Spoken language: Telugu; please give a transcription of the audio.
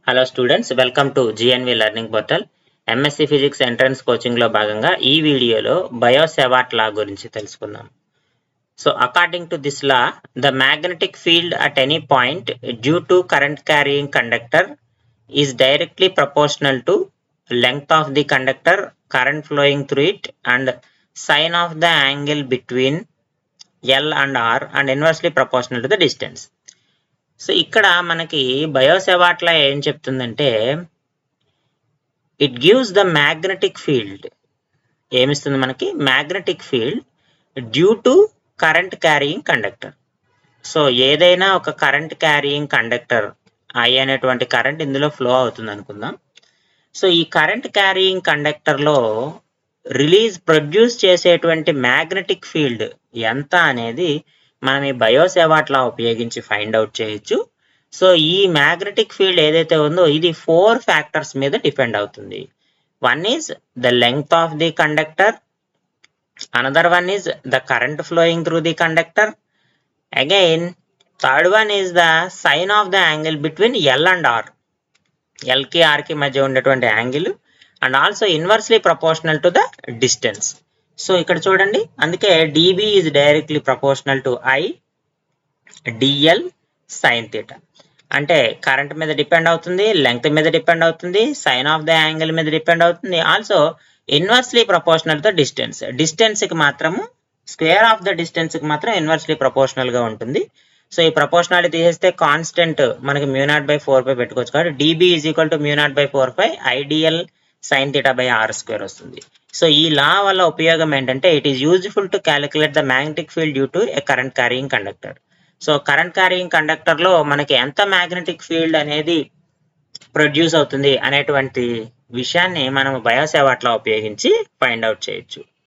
Hello students, welcome to GNV learning portal. MSc physics entrance కోచింగ్లో భాగంగా ఈ వీడియోలో బయోసెవాట్ లా గురించి తెలుసుకుందాం. So according to this law, the magnetic field at any point due to current carrying conductor is directly proportional to length of the conductor, current flowing through it, and sine of the angle between L and R, and inversely proportional to the distance. So ఇక్కడ మనకి బయోసెవాట్ లా ఏం చెప్తుందంటే, it gives the magnetic field. ఏమిస్తుంది మనకి? Magnetic field due to current carrying conductor. So ఏదైనా ఒక కరెంట్ క్యారీయింగ్ కండక్టర్ ఐ అనేటువంటి కరెంట్ ఇందులో ఫ్లో అవుతుంది అనుకుందాం. సో ఈ కరెంట్ క్యారీయింగ్ కండక్టర్లో ప్రొడ్యూస్ చేసేటువంటి మ్యాగ్నెటిక్ ఫీల్డ్ ఎంత అనేది మనం ఈ బయోసెవాట్ లా ఉపయోగించి ఫైండ్ అవుట్ చేయొచ్చు. సో ఈ మ్యాగ్నెటిక్ ఫీల్డ్ ఏదైతే ఉందో ఇది 4 ఫ్యాక్టర్స్ మీద డిపెండ్ అవుతుంది. One is the length of the conductor, another one is the current flowing through the conductor, again third one is the sine of the angle between L and R, ఎల్కి ఆర్కి మధ్య ఉండేటువంటి angle, and also inversely proportional to the distance. So ఇక్కడ చూడండి, అందుకే dB is directly proportional to I dL sine theta. అంటే కరెంట్ మీద డిపెండ్ అవుతుంది, లెంగ్త్ మీద డిపెండ్ అవుతుంది, సైన్ ఆఫ్ ద యాంగిల్ మీద డిపెండ్ అవుతుంది, also inversely proportional to distance. డిస్టెన్స్కి మాత్రము, స్క్వేర్ ఆఫ్ ద డిస్టెన్స్కి మాత్రం ఇన్వర్స్లీ ప్రపోర్షనల్గా ఉంటుంది. సో ఈ ప్రపోర్షనాలిటీ తీసేస్తే కాన్స్టెంట్ మనకి μ0/4π పెట్టుకోవచ్చు. కాబట్టి dB is equal to μ0/4π IDL sine theta by R square వస్తుంది. సో ఈ లా వల్ల ఉపయోగం ఏంటంటే, it is useful to calculate the magnetic field due to a current carrying conductor. So current carrying కండక్టర్లో మనకి ఎంత మ్యాగ్నెటిక్ ఫీల్డ్ అనేది ప్రొడ్యూస్ అవుతుంది అనేటువంటి విషయాన్ని మనం బయోసెవాట్ లా ఉపయోగించి ఫైండ్ అవుట్ చేయొచ్చు.